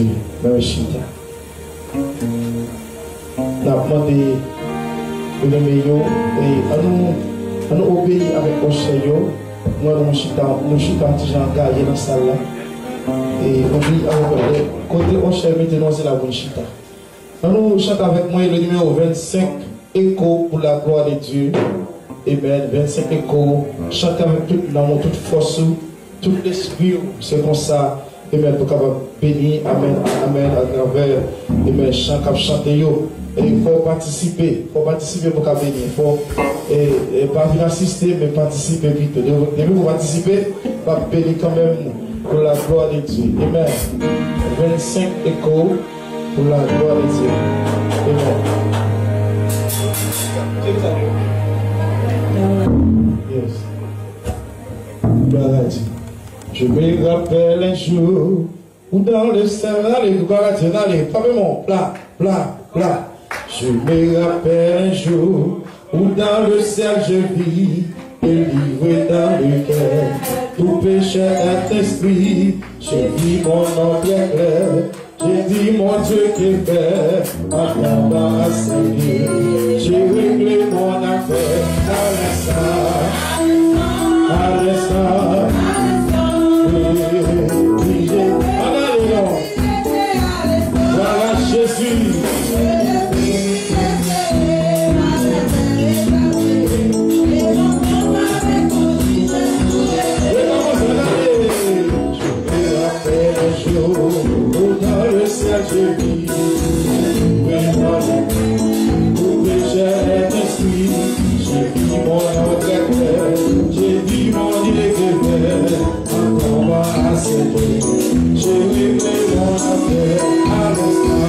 Jésus, merci. Nous avons demandé de nous et à nous obéir avec au Seigneur. Nous avons chita un petit gens gaillé dans la salle. Et on dit côté au Seigneur, maintenant c'est la bonne chita. Nous chantons avec moi le numéro 25, écho pour la gloire de Dieu. Amen. 25 échos. Chantez avec tout l'amour, toute force, tout l'esprit. C'est comme ça. Amen. Pour capable bénir. Amen. Amen. À travers. Amen. Chant cap chanter yo. Et il faut participer. Il faut participer pour capable bénir. Il faut pas venir assister, mais participer vite. Dès que vous participez, pas bénir quand même pour la gloire de Dieu. Amen. 25 échos pour la gloire de Dieu. Amen. Yes. Je me rappelle un jour où dans le ciel, allez, pas vraiment, plat. Je me rappelle un jour où dans le ciel je vis, délivré dans le cœur, tout péché est esprit, je vis mon nom bien clair, j'ai dit mon Dieu qui fait, ma combat a servi, j'ai réglé mon affaire, à l'instant, voilà Jésus. Dans le ciel je vis, tout péché est esprit, j'ai dit mon regret, j'ai dit mon illégal, un combat à s'aider, j'ai réglé mon affaire à l'instant.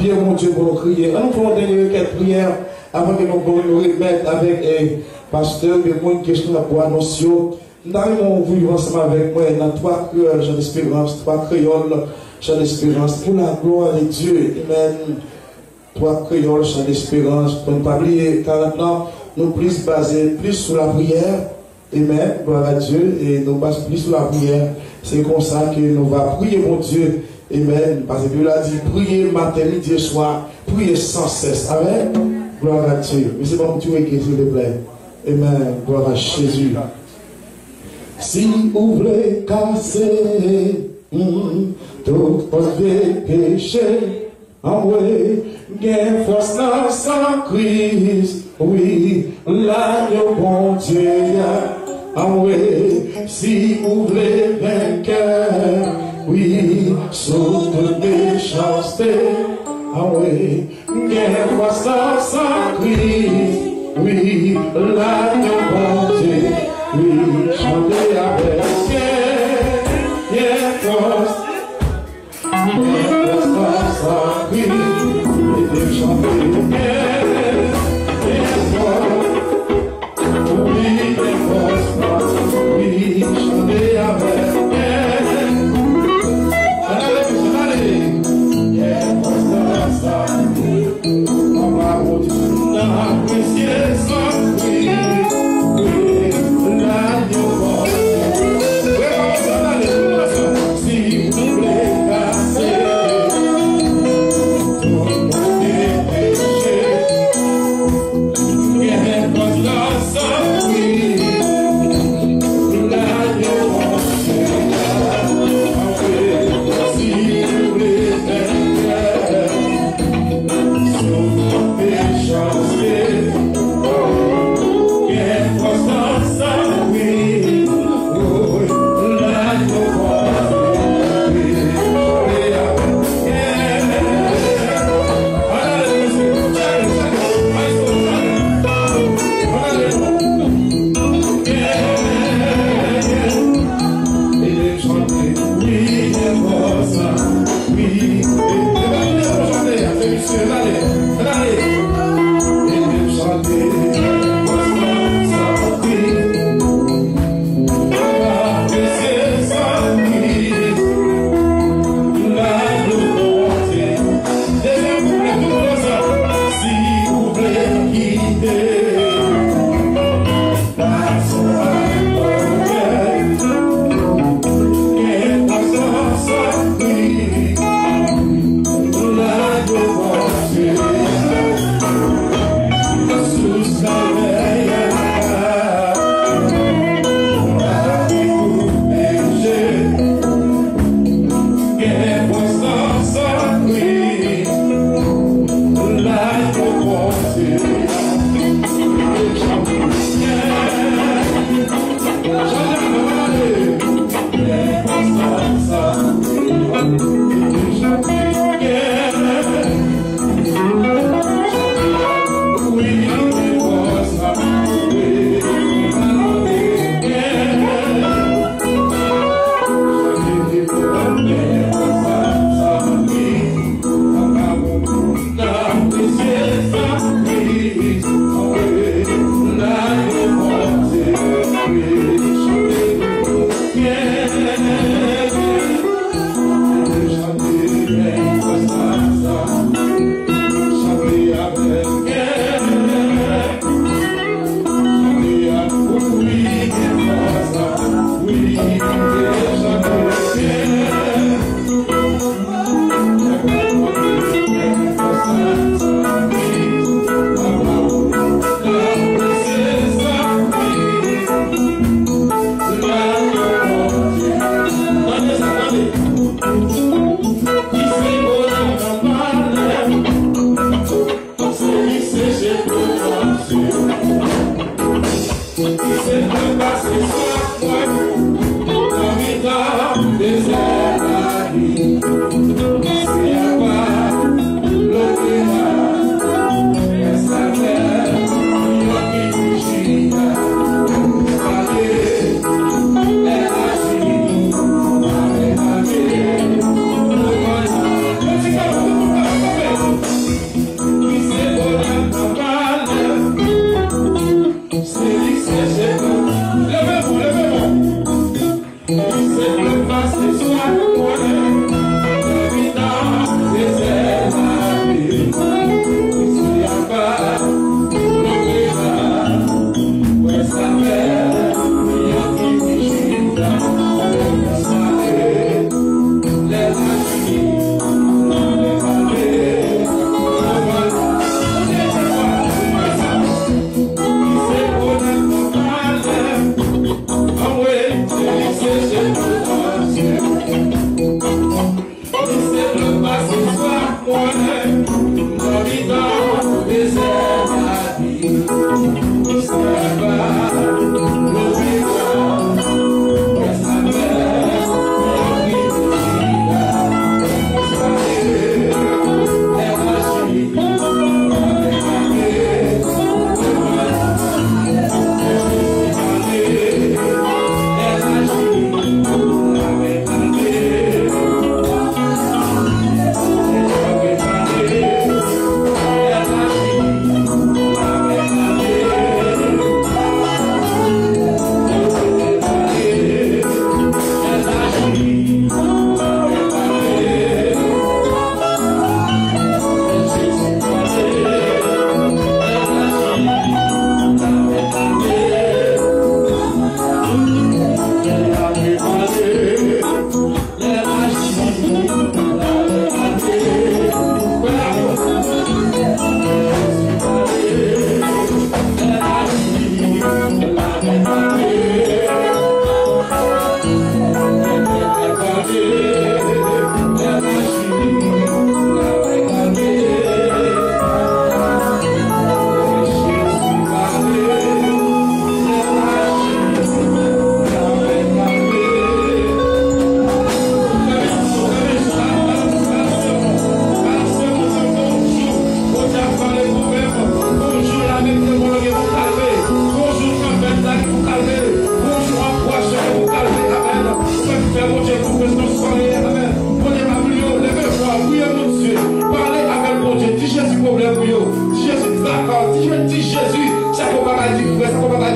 pied, mon Dieu, pour nous crier. Nous faisons une requête prière avant que nous remettre avec pasteur, mais moi, une question pour annoncer. Nous avons voulu ensemble avec moi dans trois cœurs, j'ai d'espérance, trois créoles, j'ai d'espérance, pour la gloire de Dieu. Amen. Trois créoles, j'ai d'espérance, pour ne pas oublier, car maintenant, nous plus basés plus sur la prière. Amen. Gloire à Dieu. Et nous basons plus sur la prière. C'est comme ça que nous allons prier, mon Dieu. Amen. Parce que Dieu a dit, priez matin, midi et soir, priez sans cesse. Amen. Gloire à Dieu. Mais c'est bon, tu es s'il te plaît. Amen. Gloire à Jésus. Si vous voulez casser tout votre péché, envoyez gain force dans sa crise. Oui, l'agneau bon Dieu, envoyez si vous voulez vainqueur. Oui, sous toute méchanceté, envoyez gain force dans sa crise. Oui, l'agneau bon Dieu. Oui, chantez avec force dans sa vie, et chanter force, oui, force, oui, chantez avec force dans sa vie, on va continuer à apprécier sa vie.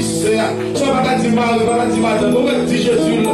lycée, soit pas dit Marie, pas dit madame, on va dire Jésus,